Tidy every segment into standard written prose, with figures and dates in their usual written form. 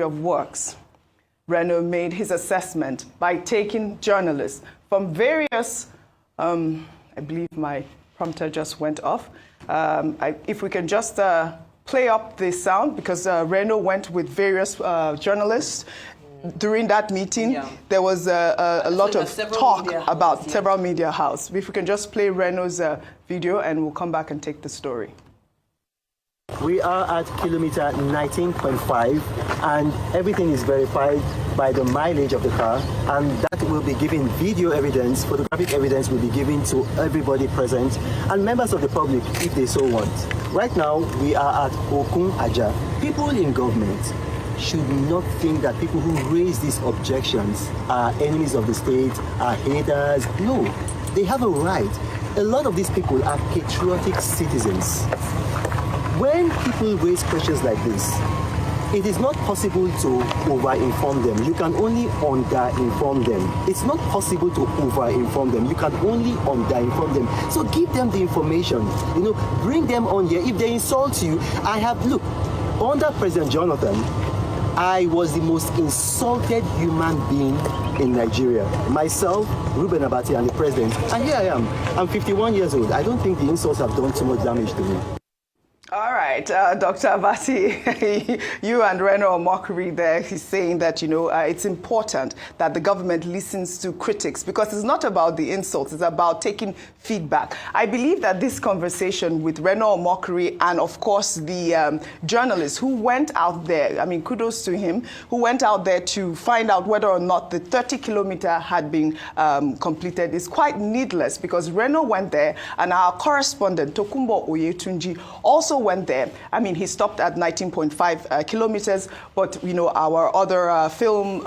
of Works, Reno made his assessment by taking journalists from various, I believe my prompter just went off. If we can just play up the sound, because Reno went with various journalists. During that meeting, there was a lot of talk about several media houses. If we can just play Reno's video, and we'll come back and take the story. We are at kilometer 19.5, and everything is verified by the mileage of the car, and that will be giving video evidence, photographic evidence will be given to everybody present and members of the public if they so want. Right now, we are at Okun Aja. People in government should not think that people who raise these objections are enemies of the state, are haters. No, they have a right. A lot of these people are patriotic citizens. When people raise questions like this, it is not possible to over-inform them. You can only under-inform them. It's not possible to over-inform them. You can only under-inform them. So give them the information. Bring them on here. If they insult you, look, under President Jonathan, I was the most insulted human being in Nigeria. Myself, Ruben Abati, and the president. And here I am. I'm 51 years old. I don't think the insults have done too much damage to me. All right, Dr. Abati, you and Reno Omokri there, he's saying that, it's important that the government listens to critics, because it's not about the insults, it's about taking feedback. I believe that this conversation with Reno Omokri and, of course, the journalist who went out there, kudos to him, who went out there to find out whether or not the 30-kilometer had been completed is quite needless, because Reno went there, and our correspondent, Tokumbo Oyetunji, also went there. He stopped at 19.5 kilometers, but our other film,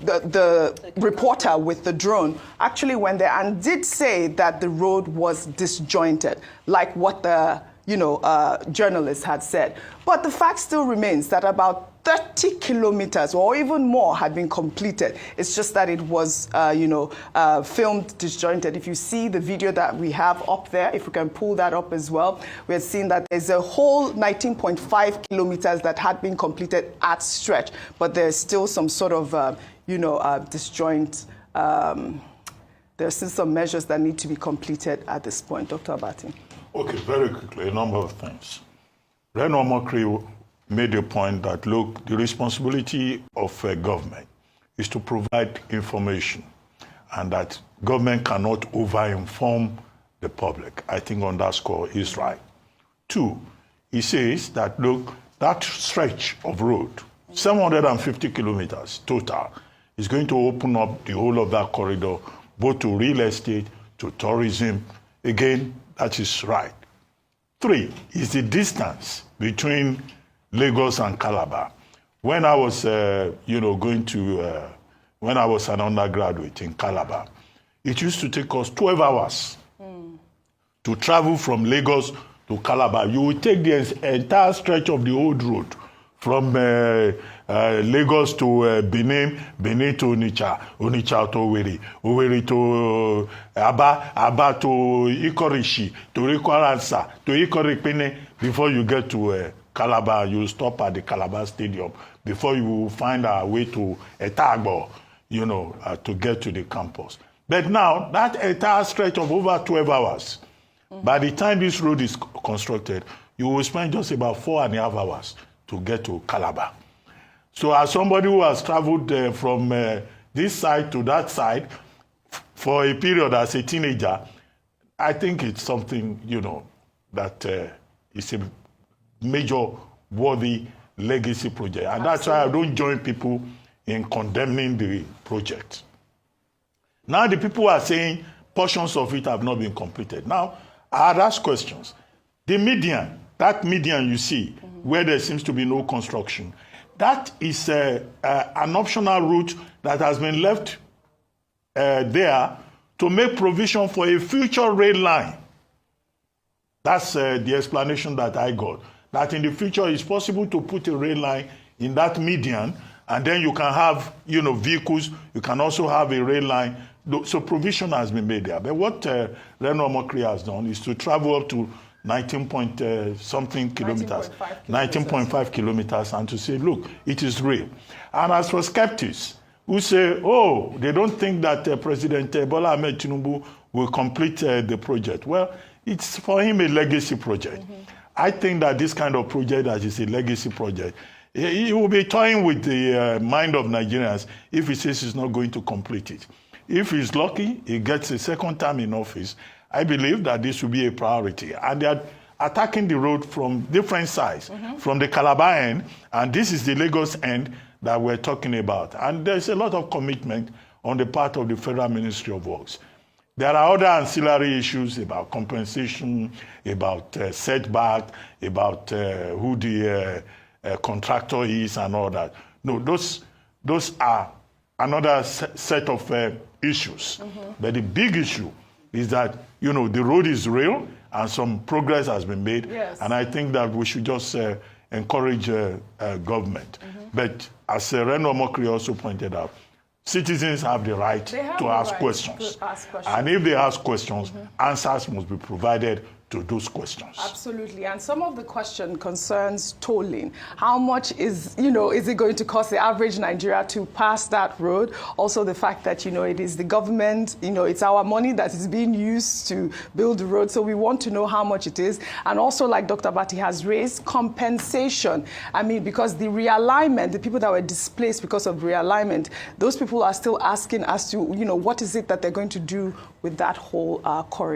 the reporter with the drone actually went there and did say that the road was disjointed, like what the journalists had said. But the fact still remains that about 30 kilometers or even more had been completed. It's just that it was, filmed disjointed. If you see the video that we have up there, if we can pull that up as well, we're seeing that there's a whole 19.5 kilometers that had been completed at stretch, but there's still some sort of, disjoint. There's still some measures that need to be completed at this point. Dr. Abati. Okay, very quickly, a number of things. Reno Omokri made a point that, look, the responsibility of a government is to provide information, and that government cannot over-inform the public. I think on that score he's right. Two, he says that, look, that stretch of road, 750 kilometers total, is going to open up the whole of that corridor, both to real estate, to tourism. Again, that is right. Three is the distance between Lagos and Calabar. When I was, when I was an undergraduate in Calabar, it used to take us 12 hours to travel from Lagos to Calabar. You would take the entire stretch of the old road from Lagos to Benin, Benin to Onitsha, Onitsha to Owerri, Owerri to Aba to Ikorishi, to Ikwaransa, to Ikoripene. Before you get to Calabar, you stop at the Calabar Stadium before you find our way to Etagbo, to get to the campus. But now, that entire stretch of over 12 hours, by the time this road is constructed, you will spend just about 4.5 hours to get to Calabar. So as somebody who has traveled from this side to that side for a period as a teenager, I think it's something, that is a major worthy legacy project. And that's why I don't join people in condemning the project. Now the people are saying portions of it have not been completed. Now, I had asked questions. The median, that median you see, where there seems to be no construction, that is an optional route that has been left there to make provision for a future rail line. That's the explanation that I got. That in the future it's possible to put a rail line in that median, and then you can have, vehicles. You can also have a rail line. So provision has been made there. But what Reno Omokri has done is to travel up to 19 point something kilometers, 19.5 kilometers, and to say, look, it is real. And as for skeptics who say, oh, they don't think that President Bola Ahmed Tinubu will complete the project. Well, it's for him a legacy project. I think that this kind of project that is a legacy project, he will be toying with the mind of Nigerians if he says he's not going to complete it. If he's lucky, he gets a second term in office, I believe that this will be a priority. And they are attacking the road from different sides, from the Calabar end, and this is the Lagos end that we're talking about. And there's a lot of commitment on the part of the Federal Ministry of Works. There are other ancillary issues about compensation, about setback, about who the contractor is and all that. No, those are another set of issues. But the big issue is that, you know, the road is real and some progress has been made. Yes. And I think that we should just encourage government. But as Reno Omokri also pointed out, citizens have the right to ask questions. And if they ask questions, answers must be provided to those questions. Absolutely. And some of the question concerns tolling. How much is it going to cost the average Nigeria to pass that road? Also the fact that, it is the government, it's our money that is being used to build the road. So we want to know how much it is. And also, like Dr. Bati has raised, compensation. I mean, because the realignment, the people that were displaced because of realignment, those people are still asking as to, what is it that they're going to do with that whole corridor.